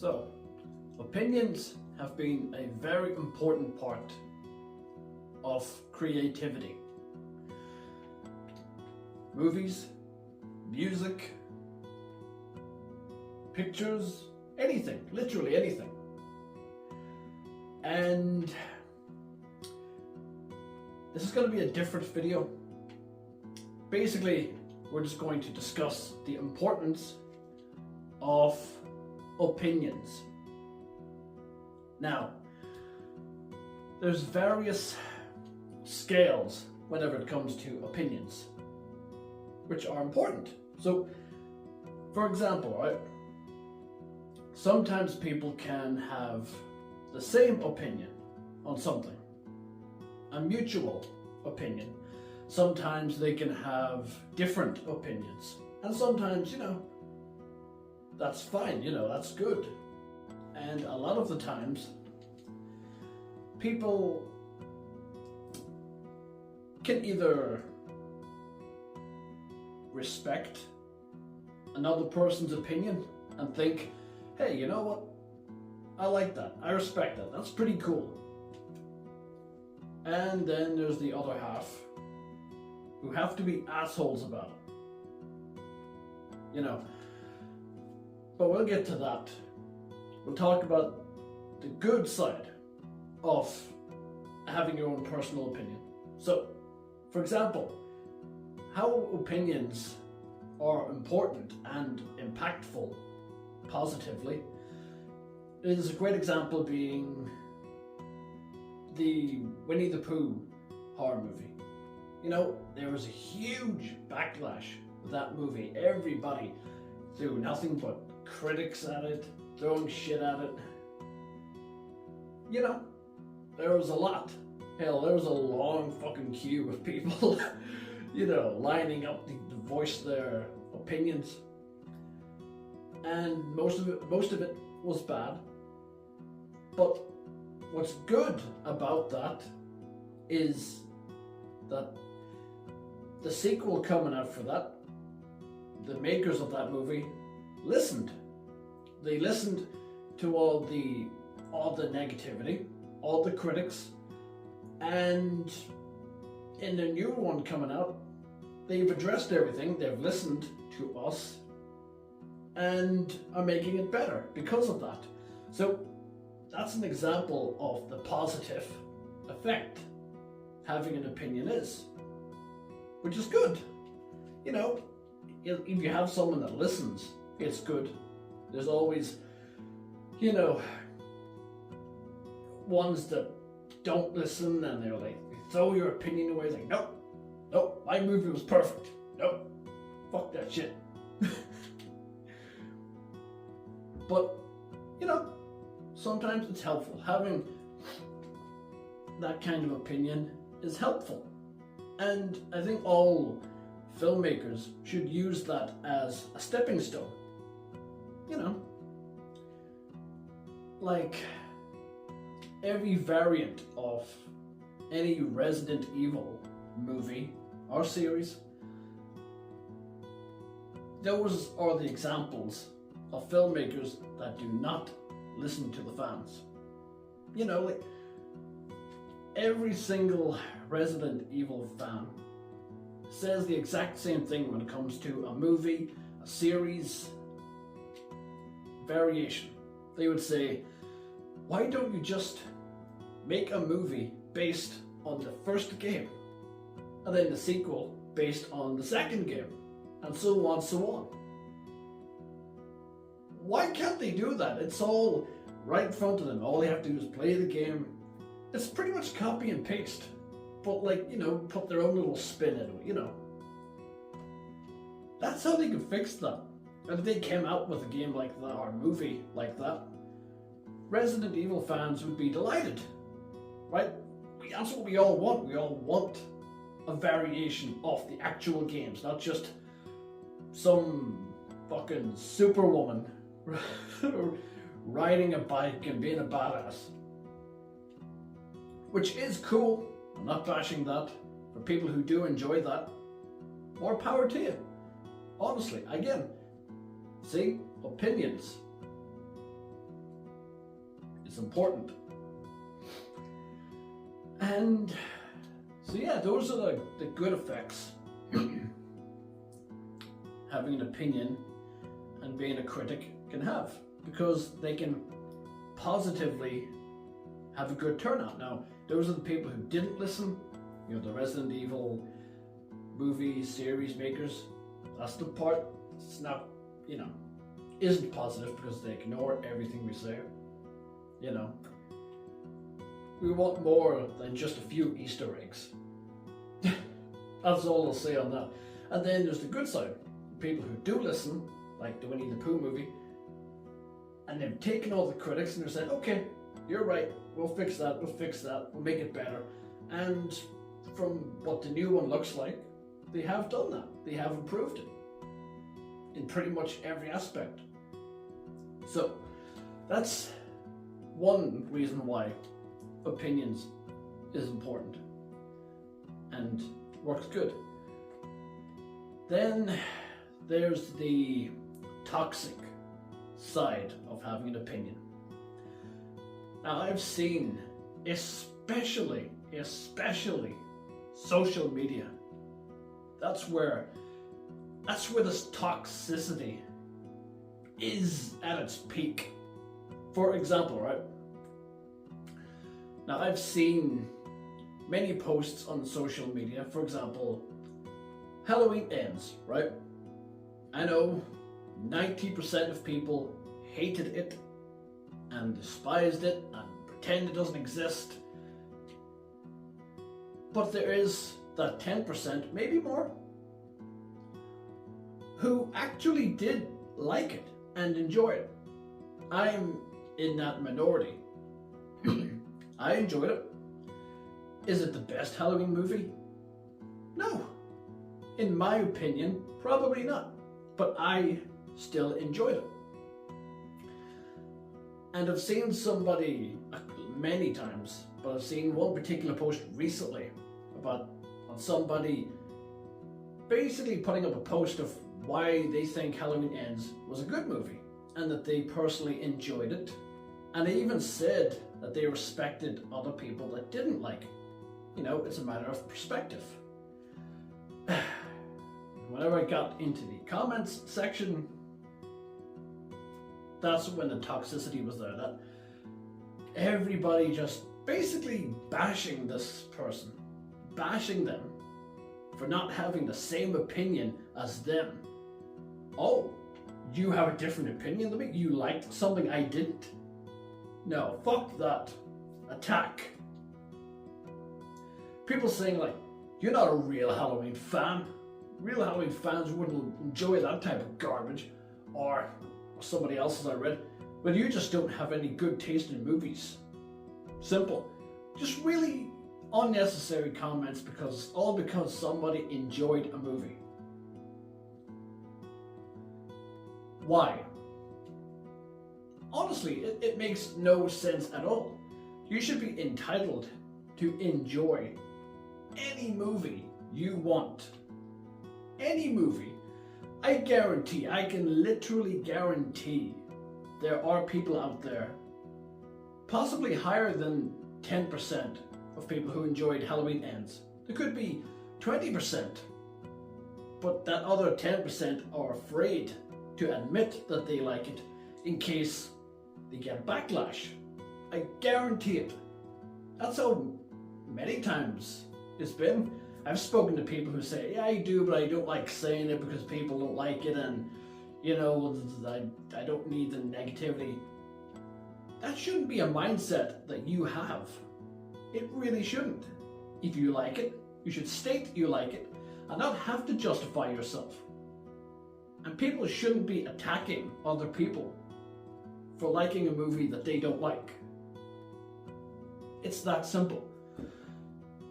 So, opinions have been a very important part of creativity. Movies, music, pictures, anything, literally anything. And this is going to be a different video. Basically, we're just going to discuss the importance of opinions. Now, there's various scales whenever it comes to opinions, which are important. So, for example, right, sometimes people can have the same opinion on something, a mutual opinion. Sometimes they can have different opinions, and sometimes, that's fine, that's good. And a lot of the times, people can either respect another person's opinion and think, hey, you know what? I like that. I respect that. That's pretty cool. And then there's the other half who have to be assholes about it. But we'll get to that. We'll talk about the good side of having your own personal opinion. So, for example, how opinions are important and impactful positively is a great example being the Winnie the Pooh horror movie. There was a huge backlash with that movie. Everybody threw nothing but critics at it, throwing shit at it. There was a lot. Hell, there was a long fucking queue of people, lining up to voice their opinions. And most of it was bad. But what's good about that is that the sequel coming out for that, the makers of that movie listened. They listened to all the negativity, all the critics, and in the new one coming out, they've addressed everything. They've listened to us and are making it better because of that. So that's an example of the positive effect having an opinion is, which is good. If you have someone that listens, it's good. There's always, ones that don't listen and they're like, they throw your opinion away. It's like, nope, my movie was perfect. Nope, fuck that shit. But, sometimes it's helpful. Having that kind of opinion is helpful. And I think all filmmakers should use that as a stepping stone. Like every variant of any Resident Evil movie or series, those are the examples of filmmakers that do not listen to the fans. Like every single Resident Evil fan says the exact same thing when it comes to a movie, a series, variation. They would say, why don't you just make a movie based on the first game, and then the sequel based on the second game, and so on. Why can't they do that? It's all right in front of them. All they have to do is play the game. It's pretty much copy and paste, but put their own little spin into it, That's how they could fix that. And if they came out with a game like that, or a movie like that, Resident Evil fans would be delighted, right? That's what we all want. We all want a variation of the actual games, not just some fucking superwoman riding a bike and being a badass. Which is cool. I'm not bashing that. For people who do enjoy that, more power to you. Honestly, again, see, opinions. is important. And so yeah, those are the good effects having an opinion and being a critic can have, because they can positively have a good turnout. Now, those are the people who didn't listen, you know, the Resident Evil movie series makers. That's the part that's not, you know, isn't positive, because they ignore everything we say. You know, we want more than just a few Easter eggs. That's all I'll say on that. And then there's the good side. People who do listen, like the Winnie the Pooh movie, and they've taken all the critics and they're saying, okay, you're right, we'll fix that, we'll make it better. And from what the new one looks like, they have done that. They have improved it in pretty much every aspect. So that's one reason why opinions is important and works good. Then there's the toxic side of having an opinion. Now, I've seen, especially social media, that's where this toxicity is at its peak. For example, right? Now, I've seen many posts on social media, for example, Halloween ends, right? I know 90% of people hated it and despised it and pretend it doesn't exist. But there is that 10%, maybe more, who actually did like it and enjoy it. I'm in that minority. I enjoyed it. Is it the best Halloween movie? No. In my opinion, probably not. But I still enjoyed it. And I've seen somebody many times, but I've seen one particular post recently about somebody basically putting up a post of why they think Halloween Ends was a good movie and that they personally enjoyed it. And they even said that they respected other people that didn't like it. You know, it's a matter of perspective. Whenever I got into the comments section, that's when the toxicity was there. That everybody just basically bashing this person, bashing them for not having the same opinion as them. Oh, you have a different opinion than me? You liked something I didn't? No, fuck that. Attack. People saying like, you're not a real Halloween fan. Real Halloween fans wouldn't enjoy that type of garbage. Or somebody else, as I read, well, you just don't have any good taste in movies. Simple. Just really unnecessary comments because somebody enjoyed a movie. Why? Honestly, it makes no sense at all. You should be entitled to enjoy any movie you want. Any movie. I guarantee, I can literally guarantee there are people out there, possibly higher than 10% of people who enjoyed Halloween Ends. There could be 20%, but that other 10% are afraid to admit that they like it in case they get backlash. I guarantee it. That's how many times it's been. I've spoken to people who say, yeah, I do, but I don't like saying it because people don't like it, and, you know, I don't need the negativity. That shouldn't be a mindset that you have. It really shouldn't. If you like it, you should state you like it and not have to justify yourself. And people shouldn't be attacking other people for liking a movie that they don't like. It's that simple.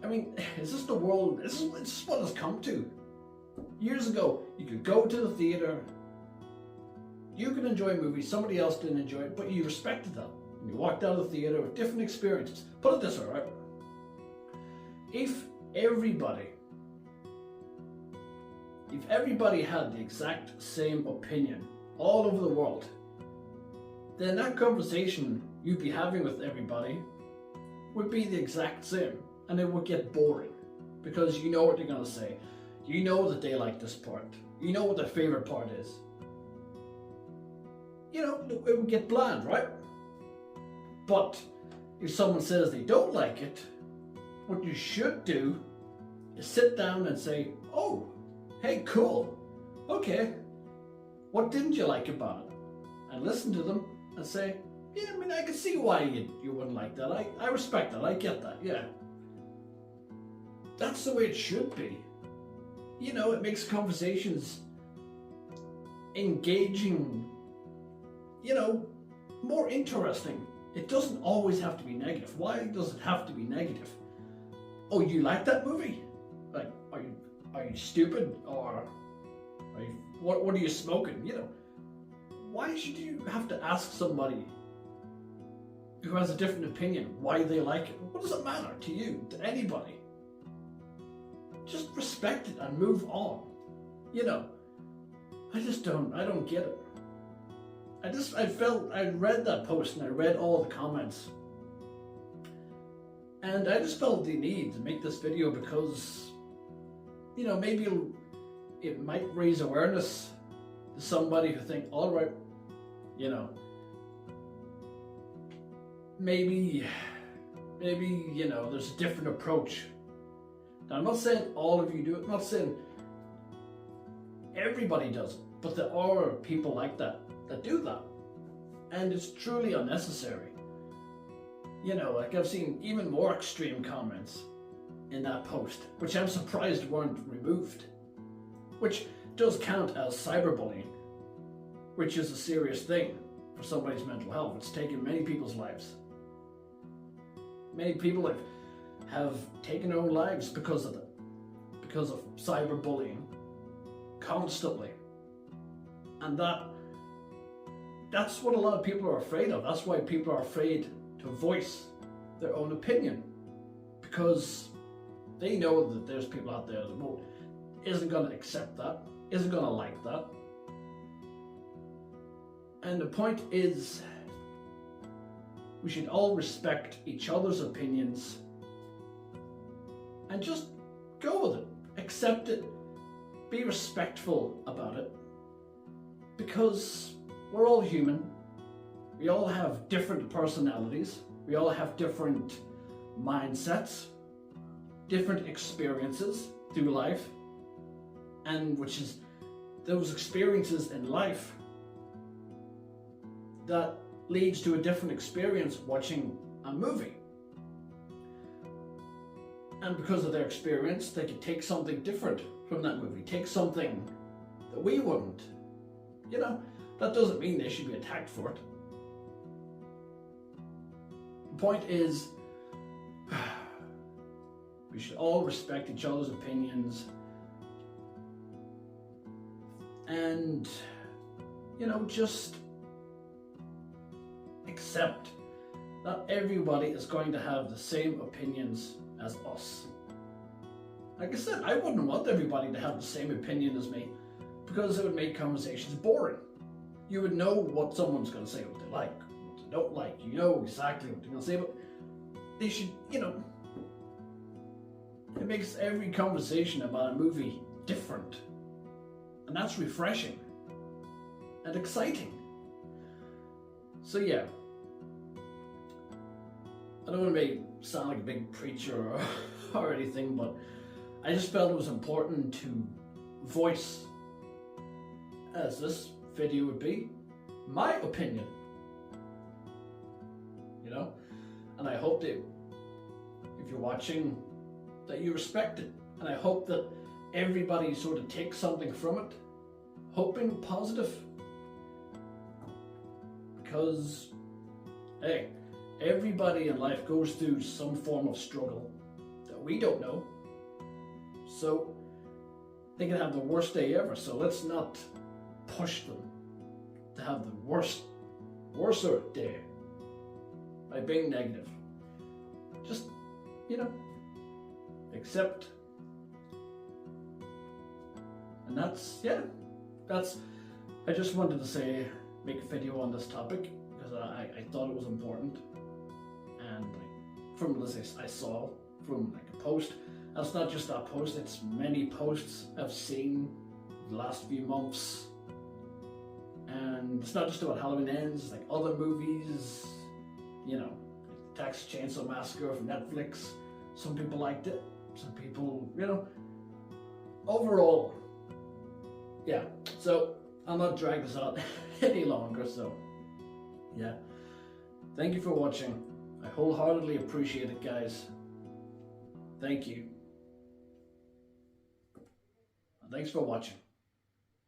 I mean, is this the world? This is what it's come to. Years ago, you could go to the theater, you could enjoy a movie, somebody else didn't enjoy it, but you respected that. And you walked out of the theater with different experiences. Put it this way, right? If everybody had the exact same opinion all over the world, then that conversation you'd be having with everybody would be the exact same, and it would get boring because you know what they're going to say. You know that they like this part. You know what their favorite part is. You know, it would get bland, right? But if someone says they don't like it, what you should do is sit down and say, oh, hey, cool. Okay, what didn't you like about it? And listen to them and say, yeah, I mean, I can see why you wouldn't like that. I respect that. I get that. Yeah. That's the way it should be. You know, it makes conversations engaging, you know, more interesting. It doesn't always have to be negative. Why does it have to be negative? Oh, you like that movie? Like, are you stupid, or are you, what are you smoking? You know, why should you have to ask somebody who has a different opinion why they like it? What does it matter to you, to anybody? Just respect it and move on. You know, I don't get it. I read that post and I read all the comments. And I just felt the need to make this video because, you know, maybe it might raise awareness to somebody who think, all right, you know, maybe, you know, there's a different approach. Now, I'm not saying all of you do it. I'm not saying everybody does it, but there are people like that do that. And it's truly unnecessary. You know, like I've seen even more extreme comments in that post, which I'm surprised weren't removed, which does count as cyberbullying, which is a serious thing for somebody's mental health. It's taken many people's lives. Many people have taken their own lives because of it, because of cyberbullying constantly. And that's what a lot of people are afraid of. That's why people are afraid to voice their own opinion, because they know that there's people out there that isn't going to accept that, isn't going to like that. And the point is, we should all respect each other's opinions and just go with it, accept it, be respectful about it, because we're all human. We all have different personalities. We all have different mindsets, different experiences through life, and which is those experiences in life that leads to a different experience watching a movie. And because of their experience, they could take something different from that movie, take something that we wouldn't. You know, that doesn't mean they should be attacked for it. The point is, we should all respect each other's opinions and, you know, just accept that everybody is going to have the same opinions as us. Like I said, I wouldn't want everybody to have the same opinion as me, because it would make conversations boring. You would know what someone's going to say, what they like, what they don't like. You know exactly what they're going to say, but they should, you know, it makes every conversation about a movie different. And that's refreshing and exciting. So yeah, I don't want to sound like a big preacher or anything, but I just felt it was important to voice, as this video would be, my opinion. You know? And I hope that if you're watching, that you respect it. And I hope that everybody sort of takes something from it, hoping positive. Because, hey, everybody in life goes through some form of struggle that we don't know. So they can have the worst day ever. So let's not push them to have the worser day by being negative. Just, you know, accept. And I just wanted to make a video on this topic because because I thought it was important, and from this I saw from like a post, and it's not just that post, it's many posts I've seen the last few months, and it's not just about Halloween Ends, it's like other movies, you know, like Texas Chainsaw Massacre from Netflix. Some people liked it, some people, you know, overall, yeah. So I'll not drag this out any longer, so yeah. Thank you for watching. I wholeheartedly appreciate it, guys. Thank you. Thanks for watching.